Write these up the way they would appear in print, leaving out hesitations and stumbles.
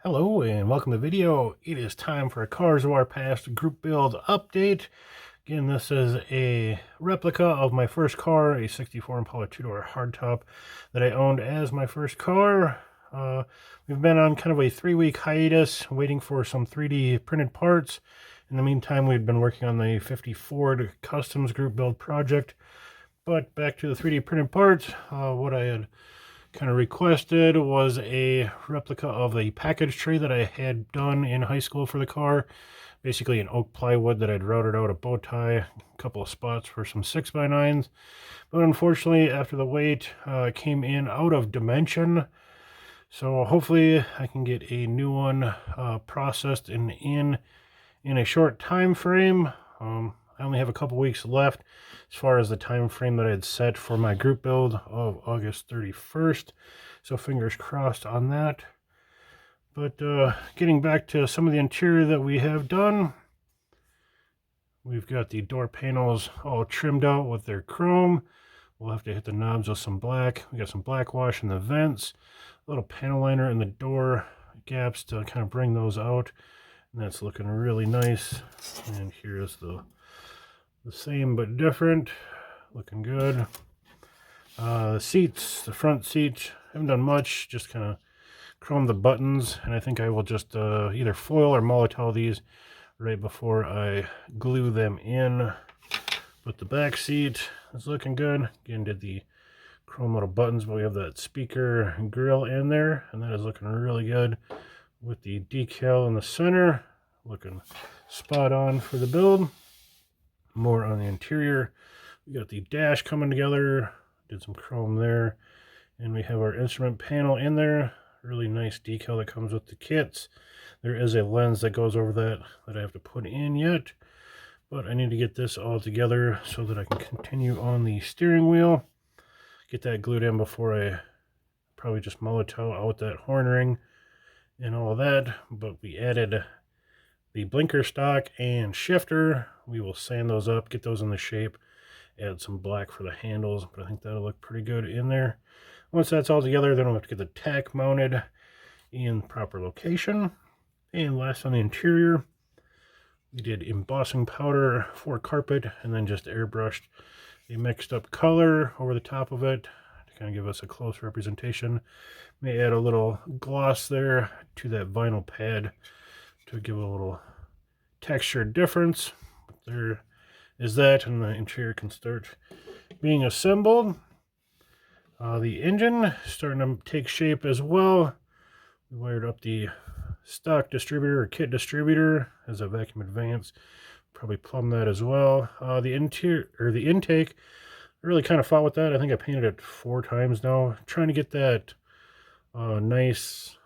Hello and welcome to the video. It is time for a Cars of Our Past group build update. Again, this is a replica of my first car, a 64 Impala two-door hardtop that I owned as my first car. We've been on kind of a 3-week hiatus waiting for some 3D printed parts. In the meantime, we've been working on the 50 Ford Customs group build project. But back to the 3D printed parts, what I had kind of requested was a replica of a package tray that I had done in high school for the car. Basically an oak plywood that I'd routed out a bow tie, a couple of spots for some 6x9s. But unfortunately, after the wait, it came in out of dimension. So hopefully I can get a new one processed in a short time frame. I only have a couple weeks left as far as the time frame that I had set for my group build of August 31st. So fingers crossed on that. But getting back to some of the interior that we have done, we've got the door panels all trimmed out with their chrome. We'll have to hit the knobs with some black. We got some black wash in the vents, a little panel liner in the door gaps to kind of bring those out. And that's looking really nice. And here's the same but different, looking good. The seats, the front seat, haven't done much, just kind of chrome the buttons, and I think I will just either foil or Molotow these right before I glue them in. But the back seat is looking good. Again, did the chrome little buttons, but we have that speaker grill in there, and that is looking really good with the decal in the center, looking spot on for the build. More on the interior, we got the dash coming together, did some chrome there, and we have our instrument panel in there. Really nice decal that comes with the kits. There is a lens that goes over that I have to put in yet, but I need to get this all together so that I can continue on the steering wheel, get that glued in before I probably just Molotow out that horn ring and all that. But we added the blinker stock and shifter. We will sand those up, get those in the shape, add some black for the handles, but I think that'll look pretty good in there. Once that's all together, then we'll have to get the tack mounted in proper location. And last on the interior, we did embossing powder for carpet and then just airbrushed a mixed up color over the top of it to kind of give us a close representation. May add a little gloss there to that vinyl pad to give a little texture difference. But there is that, and the interior can start being assembled. The engine starting to take shape as well. We wired up the stock distributor or kit distributor as a vacuum advance. Probably plumb that as well. The interior or the intake, I really kind of fought with that. I think I painted it 4 times now, trying to get that nice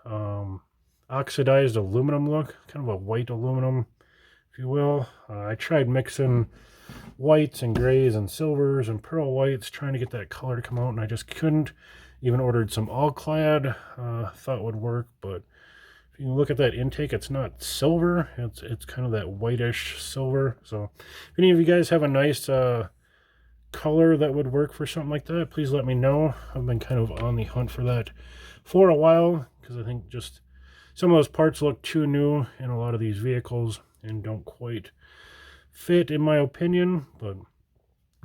oxidized aluminum look, kind of a white aluminum, if you will. I tried mixing whites and grays and silvers and pearl whites, trying to get that color to come out, and I just couldn't. Even ordered some all clad, thought would work, but if you look at that intake, it's not silver, it's kind of that whitish silver. So if any of you guys have a nice color that would work for something like that, please let me know. I've been kind of on the hunt for that for a while, because I think just some of those parts look too new in a lot of these vehicles and don't quite fit, in my opinion. But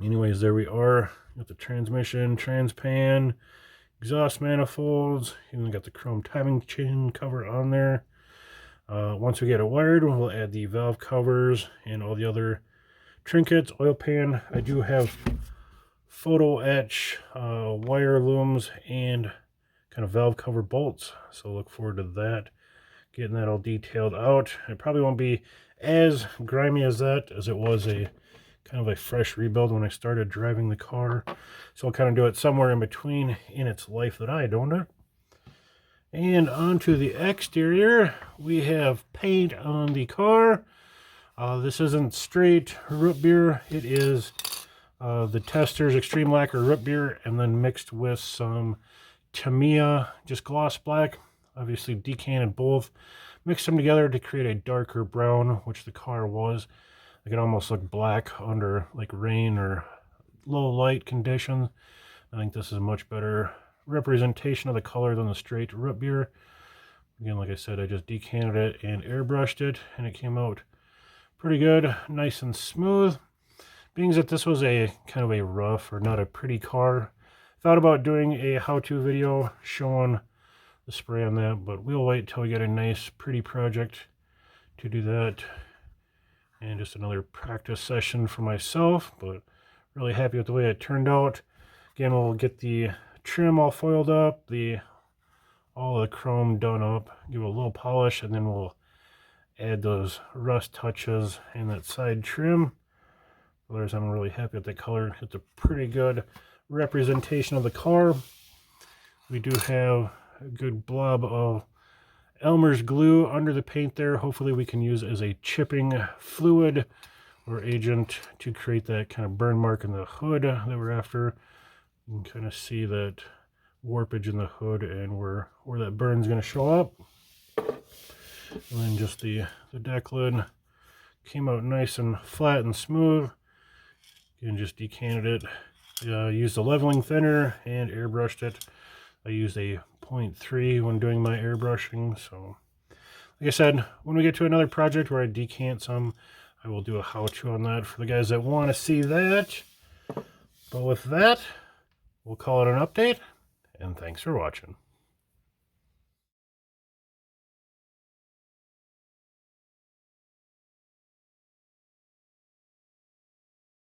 anyways, there we are. Got the transmission, transpan, exhaust manifolds. Even got the chrome timing chain cover on there. Once we get it wired, we'll add the valve covers and all the other trinkets, oil pan. I do have photo etch wire looms and kind of valve cover bolts, so look forward to that, getting that all detailed out. It probably won't be as grimy as that, as it was a kind of a fresh rebuild when I started driving the car, so I'll kind of do it somewhere in between in its life that I owned it. And onto the exterior, we have paint on the car. This isn't straight root beer, it is the Tester's Extreme Lacquer root beer, and then mixed with some Tamiya, just gloss black. Obviously decanted both, mixed them together to create a darker brown, which the car was. It could almost look black under like rain or low light conditions. I think this is a much better representation of the color than the straight root beer. Again, like I said, I just decanted it and airbrushed it, and it came out pretty good, nice and smooth. Being that this was a kind of a rough or not a pretty car, thought about doing a how-to video showing the spray on that, but we'll wait till we get a nice pretty project to do that. And just another practice session for myself, but really happy with the way it turned out. Again, we'll get the trim all foiled up, all the chrome done up, give it a little polish, and then we'll add those rust touches and that side trim. Others, I'm really happy with the color. It's a pretty good representation of the car. We do have a good blob of Elmer's glue under the paint there. Hopefully we can use it as a chipping fluid or agent to create that kind of burn mark in the hood that we're after. You can kind of see that warpage in the hood and where that burn's going to show up. And then just the deck lid came out nice and flat and smooth. Again, just decanted it. Used a leveling thinner and airbrushed it. I used a 0.3 when doing my airbrushing. So, like I said, when we get to another project where I decant some, I will do a how-to on that for the guys that want to see that. But with that, we'll call it an update, and thanks for watching.